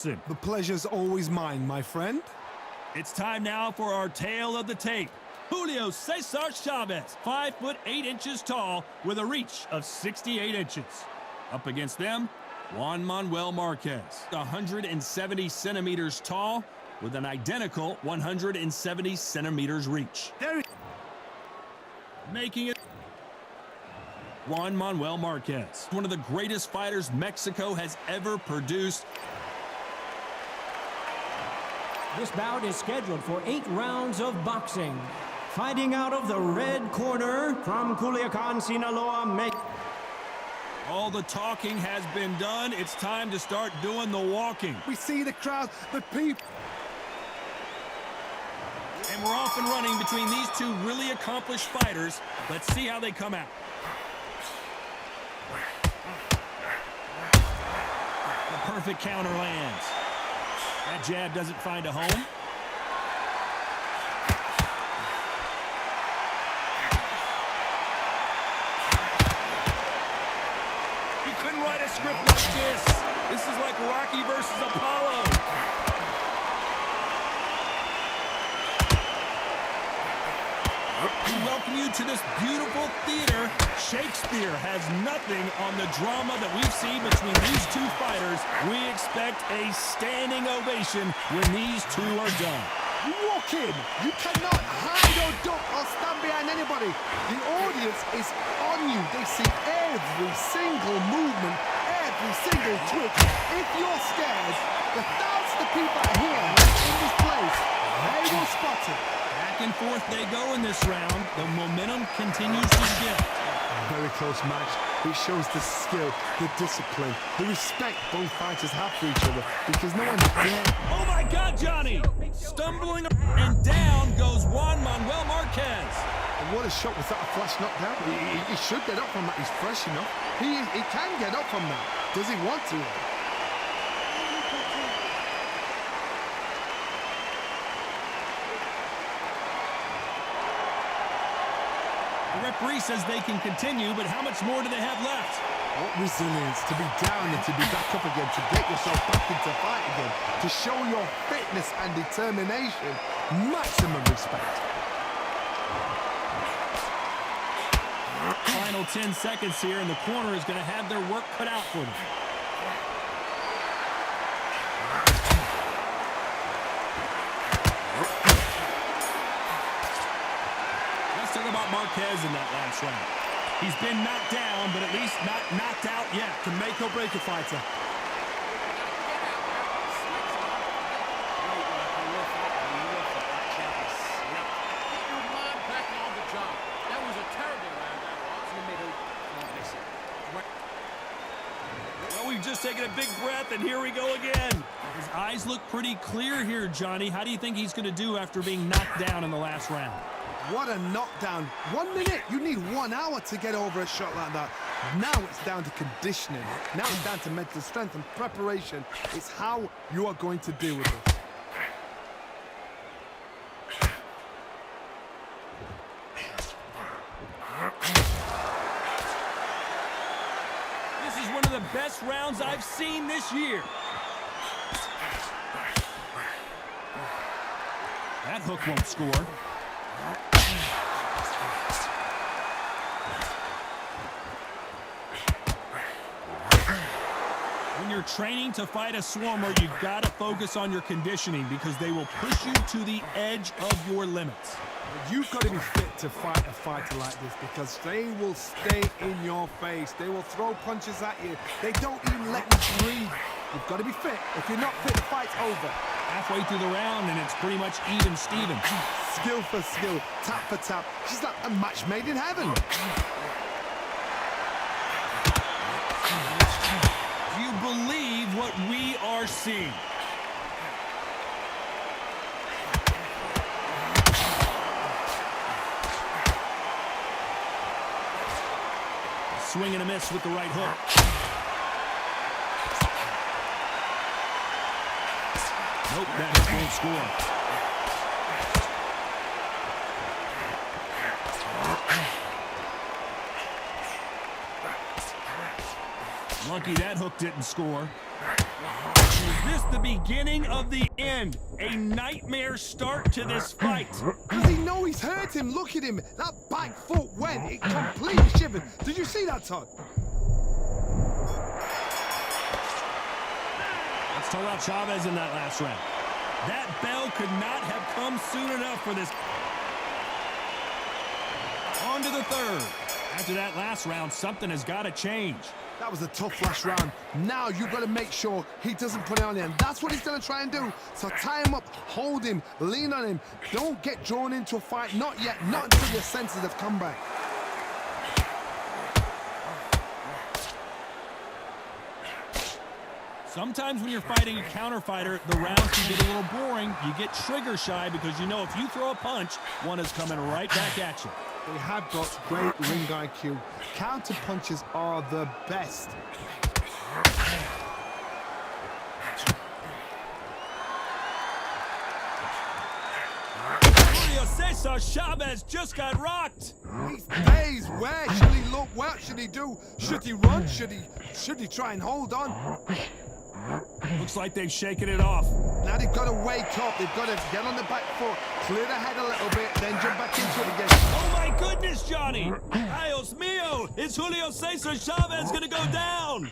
The pleasure's always mine, my friend. It's time now for our tale of the tape. Julio Cesar Chavez, 5'8" tall with a reach of 68 inches. Up against them, Juan Manuel Marquez, 170 centimeters tall with an identical 170 centimeters reach. Making it Juan Manuel Marquez, one of the greatest fighters Mexico has ever produced. This bout is scheduled for 8 rounds of boxing. Fighting out of the red corner from Culiacan, Sinaloa, Mexico. All the talking has been done. It's time to start doing the walking. We see the crowd, the people. And we're off and running between these two really accomplished fighters. Let's see how they come out. The perfect counter lands. That jab doesn't find a home. You couldn't write a script like this. This is like Rocky versus Apollo. We welcome you to this beautiful theater. Shakespeare has nothing on the drama that we've seen between these two fighters. We expect a standing ovation when these two are done. You walk in, you cannot hide or duck or stand behind anybody. The audience is on you. They see every single movement, every single twitch. If you're scared, the thousands of people are here in this place. They will spot it. Back and forth they go in this round. The momentum continues to shift. Very close match. It shows the skill, the discipline, the respect both fighters have for each other because no one's there. Oh my God, Johnny! Stumbling and down goes Juan Manuel Marquez. And what a shot. Was that a flash knockdown? He should get up from that. He's fresh enough. He can get up from that. Does he want to? The referee says they can continue, but how much more do they have left? What resilience to be down and to be back up again, to get yourself back into fight again, to show your fitness and determination. Maximum respect. Final 10 seconds here, and the corner is going to have their work cut out for them. Let's talk about Marquez in that last round. He's been knocked down, but at least not knocked out yet. Can make or break a fighter. Well, we've just taken a big breath, and here we go again. His eyes look pretty clear here, Johnny. How do you think he's going to do after being knocked down in the last round? What a knockdown. 1 minute. You need 1 hour to get over a shot like that. Now it's down to conditioning. Now it's down to mental strength and preparation. It's how you are going to deal with it. This is one of the best rounds I've seen this year. That hook won't score. When you're training to fight a swarmer, you've got to focus on your conditioning because they will push you to the edge of your limits. You've got to be fit to fight a fighter like this because they will stay in your face. They will throw punches at you. They don't even let you breathe. You've got to be fit. If you're not fit, the fight's over. Halfway through the round, and it's pretty much even Steven. Skill for skill, tap for tap. She's like a match made in heaven. Do you believe what we are seeing? Swing and a miss with the right hook. Nope, that won't score. Lucky that hook didn't score. Is this the beginning of the end? A nightmare start to this fight. Does he know he's hurt him? Look at him. That back foot went. It completely shivered. Did you see that, Todd? Let's talk about Chavez in that last round. That bell could not have come soon enough for this. On to the third. After that last round, something has got to change. That was a tough last round. Now you've got to make sure he doesn't put it on you. And that's what he's going to try and do. So tie him up, hold him, lean on him. Don't get drawn into a fight. Not yet. Not until your senses have come back. Sometimes when you're fighting a counter fighter, the rounds can get a little boring. You get trigger shy because you know if you throw a punch, one is coming right back at you. They have got great ring IQ. Counter punches are the best. Julio Cesar Chavez just got rocked. These days, where should he look? What should he do? Should he run? Should he try and hold on? Looks like they've shaken it off. Now they've got to wake up. They've got to get on the back foot, clear the head a little bit, then jump back into it again. Oh my goodness, Johnny! Dios mío! Is Julio Cesar Chavez gonna go down?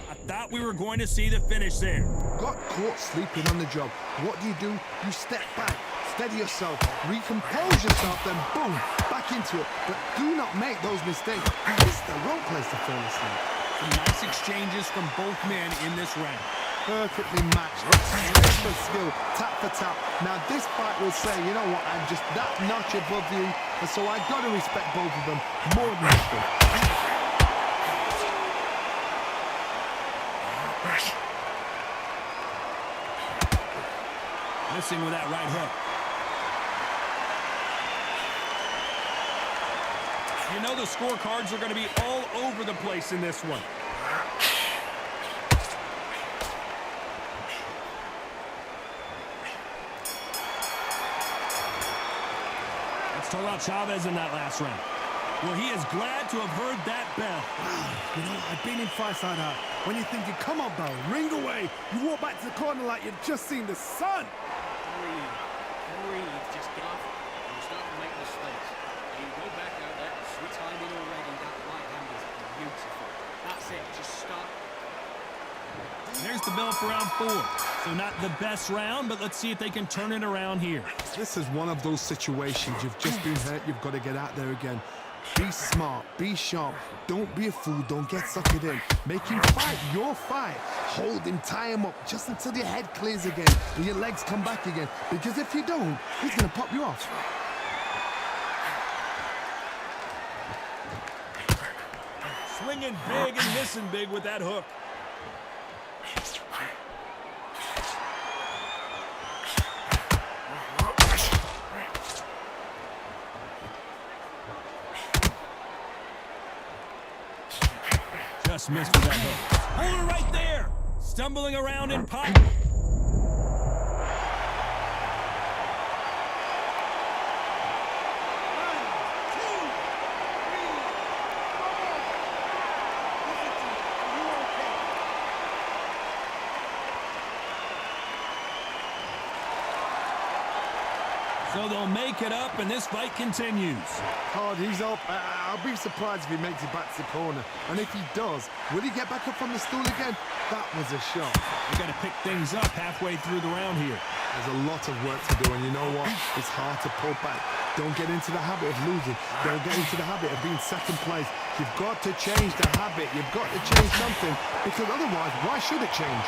I thought we were going to see the finish there. Got caught sleeping on the job. What do? You step back, steady yourself, recompose yourself, then boom, back into it. But do not make those mistakes. This is the wrong place to fall asleep. Some nice exchanges from both men in this round. Perfectly matched, skill for skill, tap for tap. Now this fight will say, you know what, I'm just that notch above you, and so I got to respect both of them more than anything. Missing with that right hook. You know the scorecards are going to be all over the place in this one. Let's talk about Chavez in that last round. Well, he is glad to have heard that bell. You know, I've been in fights like that. When you're thinking, come on, bell, ring away. You walk back to the corner like you've just seen the sun. Breathe, just get off and start to make mistakes. You go back out there, switch timing already, that right hand is beautiful. That's it, just stop. There's the bell for round 4. So not the best round, but let's see if they can turn it around here. This is one of those situations. You've just been hurt, you've got to get out there again. Be smart, be sharp, don't be a fool, don't get suckered in. Make him fight your fight. Hold him, tie him up, just until your head clears again and your legs come back again. Because if you don't, he's going to pop you off. Swinging big and missing big with that hook. Just missed with that hook. Hold it right there. Stumbling around in pocket. So they'll make it up, and this fight continues. Hard, he's up. I'll be surprised if he makes it back to the corner. And if he does, will he get back up on the stool again? That was a shot. They got to pick things up halfway through the round here. There's a lot of work to do, and you know what? It's hard to pull back. Don't get into the habit of losing. Don't get into the habit of being second place. You've got to change the habit. You've got to change something, because otherwise, why should it change?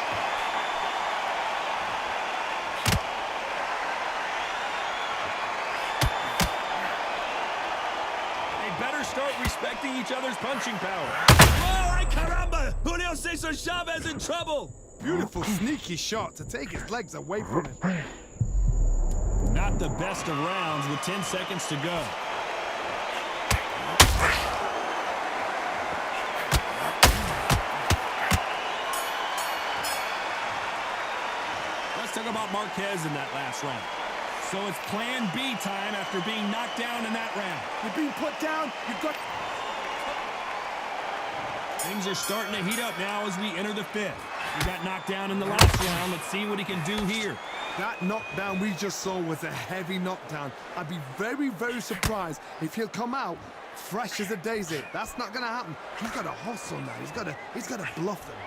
Start respecting each other's punching power. Oh, ay caramba! Julio Cesar Chavez in trouble. Beautiful, sneaky shot to take his legs away from him. Not the best of rounds with 10 seconds to go. Let's talk about Marquez in that last round. So it's plan B time after being knocked down in that round. You're being put down. You've got... Things are starting to heat up now as we enter the fifth. He got knocked down in the last round. Let's see what he can do here. That knockdown we just saw was a heavy knockdown. I'd be very, very surprised if he'll come out fresh as a daisy. That's not going to happen. He's got to hustle now. He's got to bluff them.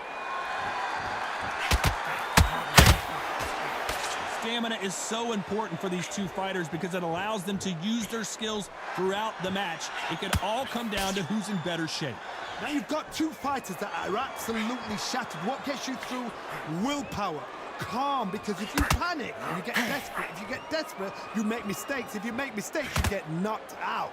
Stamina is so important for these two fighters because it allows them to use their skills throughout the match. It can all come down to who's in better shape. Now you've got two fighters that are absolutely shattered. What gets you through? Willpower. Calm, because if you panic, you get desperate. If you get desperate, you make mistakes. If you make mistakes, you get knocked out.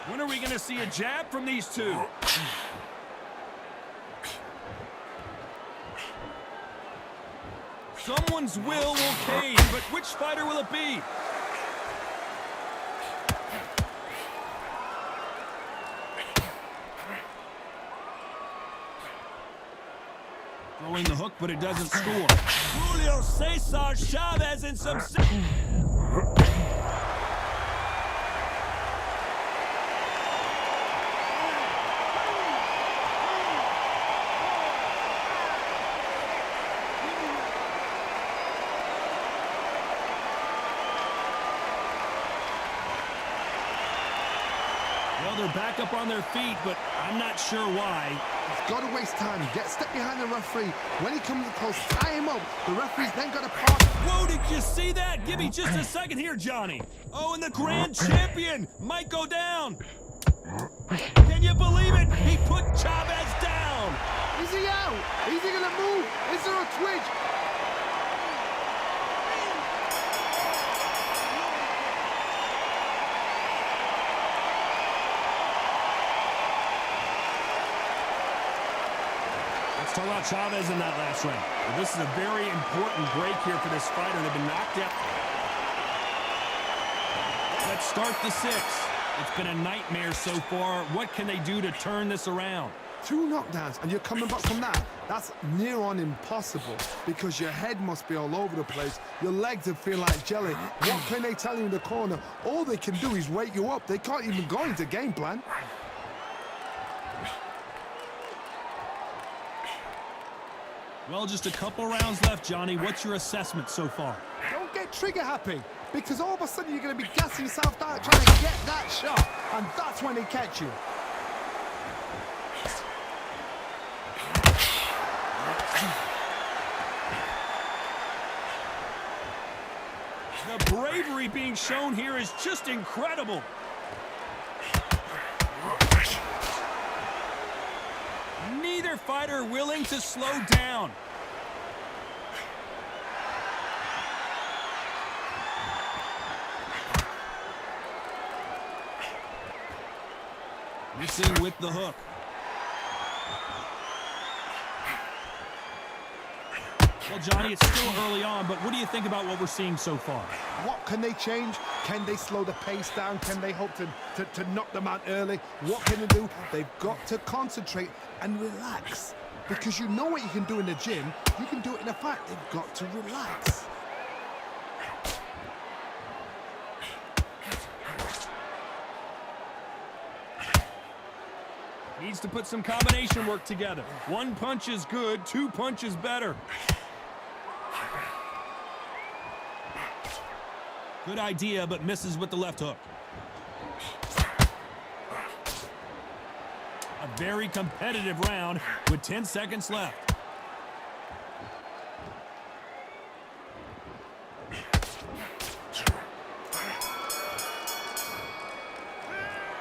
When are we going to see a jab from these two? Someone's will cave, but which fighter will it be? Throwing the hook, but it doesn't score. Julio Cesar Chavez in some... Well, they're back up on their feet, but I'm not sure why. He's got to waste time. Get step behind the referee. When he comes close, tie him up. The referee's then got to part. Whoa, did you see that? Give me just a second here, Johnny. Oh, and the grand champion might go down. Can you believe it? He put Chavez down. Is he out? Is he going to move? Is there a twitch? Let's talk about Chavez in that last round. Well, this is a very important break here for this fighter. They've been knocked out. Let's start the sixth. It's been a nightmare so far. What can they do to turn this around? Two knockdowns, and you're coming back from that. That's near on impossible because your head must be all over the place. Your legs would feel like jelly. What can they tell you in the corner? All they can do is wake you up. They can't even go into game plan. Well, just a couple rounds left, Johnny. What's your assessment so far? Don't get trigger happy, because all of a sudden you're going to be gassing yourself out trying to get that shot, and that's when they catch you. The bravery being shown here is just incredible. Neither fighter willing to slow down. Missing with the hook. Well, Johnny, it's still early on, but what do you think about what we're seeing so far? What can they change? Can they slow the pace down? Can they hope to knock them out early? What can they do? They've got to concentrate and relax. Because you know what you can do in the gym, you can do it in a fight. They've got to relax. Needs to put some combination work together. One punch is good, two punches better. Good idea, but misses with the left hook. A very competitive round with 10 seconds left.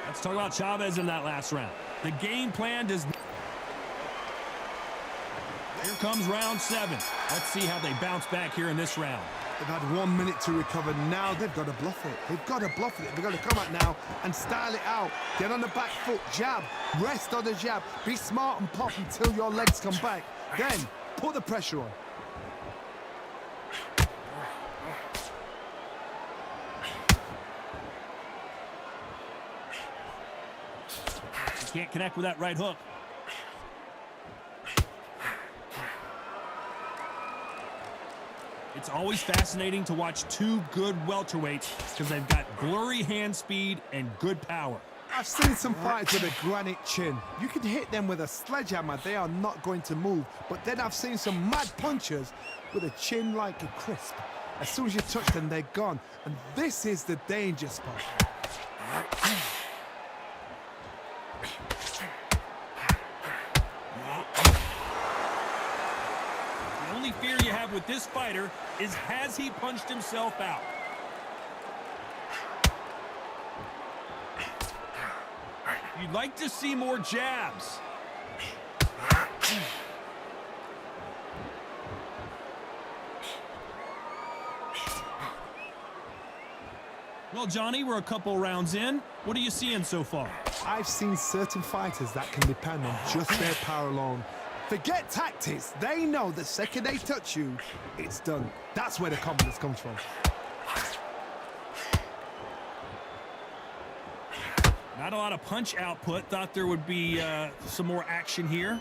Let's talk about Chavez in that last round. The game plan does... Here comes round 7. Let's see how they bounce back here in this round. They've had 1 minute to recover. Now they've got to bluff it. They've got to bluff it. They've got to come out now and style it out. Get on the back foot, jab, rest on the jab. Be smart and pop until your legs come back. Then put the pressure on. Can't connect with that right hook. It's always fascinating to watch two good welterweights because they've got blurry hand speed and good power. I've seen some fighters with a granite chin. You can hit them with a sledgehammer, they are not going to move. But then I've seen some mad punchers with a chin like a crisp. As soon as you touch them, they're gone. And this is the danger spot. The only fear you have with this fighter is, has he punched himself out? You'd like to see more jabs. Well, Johnny, we're a couple rounds in. What are you seeing so far? I've seen certain fighters that can depend on just their power alone. Forget tactics. They know the second they touch you, it's done. That's where the confidence comes from. Not a lot of punch output. Thought there would be some more action here.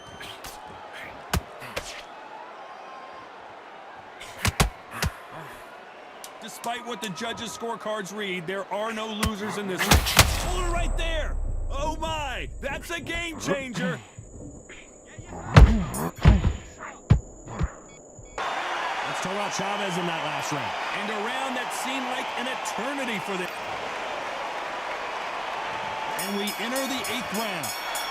Despite what the judges' scorecards read, there are no losers in this one. Hold it right there! Oh my! That's a game changer! Let's talk about Chavez in that last round. And a round that seemed like an eternity for them. And we enter the 8th round.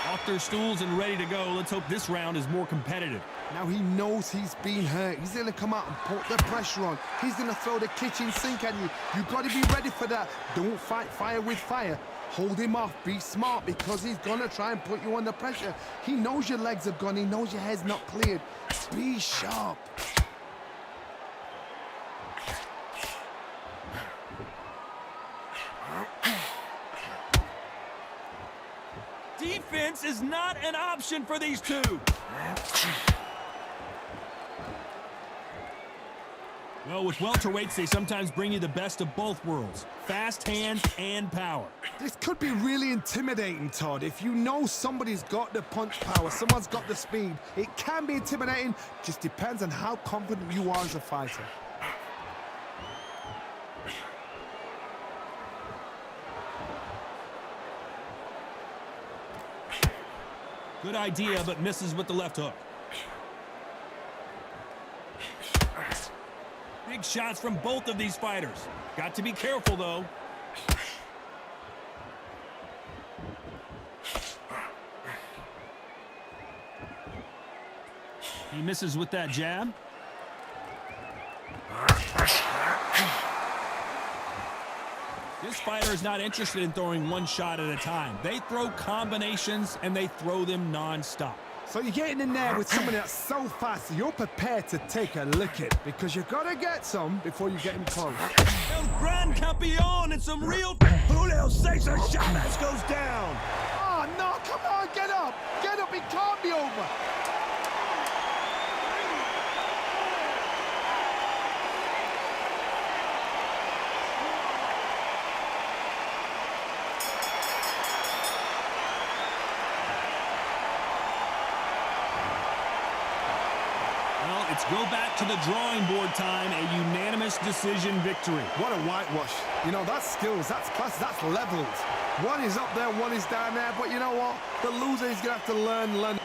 Off their stools and ready to go. Let's hope this round is more competitive. Now he knows he's been hurt. He's going to come out and put the pressure on. He's going to throw the kitchen sink at you. You've got to be ready for that. Don't fight fire with fire. Hold him off. Be smart because he's going to try and put you under pressure. He knows your legs are gone. He knows your head's not cleared. Be sharp. Defense is not an option for these two. Well, with welterweights, they sometimes bring you the best of both worlds. Fast hands and power. This could be really intimidating, Todd. If you know somebody's got the punch power, someone's got the speed, it can be intimidating. Just depends on how confident you are as a fighter. Good idea, but misses with the left hook. Big shots from both of these fighters. Got to be careful, though. He misses with that jab. This fighter is not interested in throwing one shot at a time. They throw combinations, and they throw them non-stop. So you're getting in there with somebody that's so fast, you're prepared to take a licking because you've got to get some before you get him close. El Gran Campeón and some real... Julio Cesar Chavez goes down. Oh, no, come on, get up. Get up, it can't be over. It's go back to the drawing board time, a unanimous decision victory. What a whitewash. You know, that's skills, that's class, that's levels. One is up there, one is down there, but you know what? The loser is going to have to learn.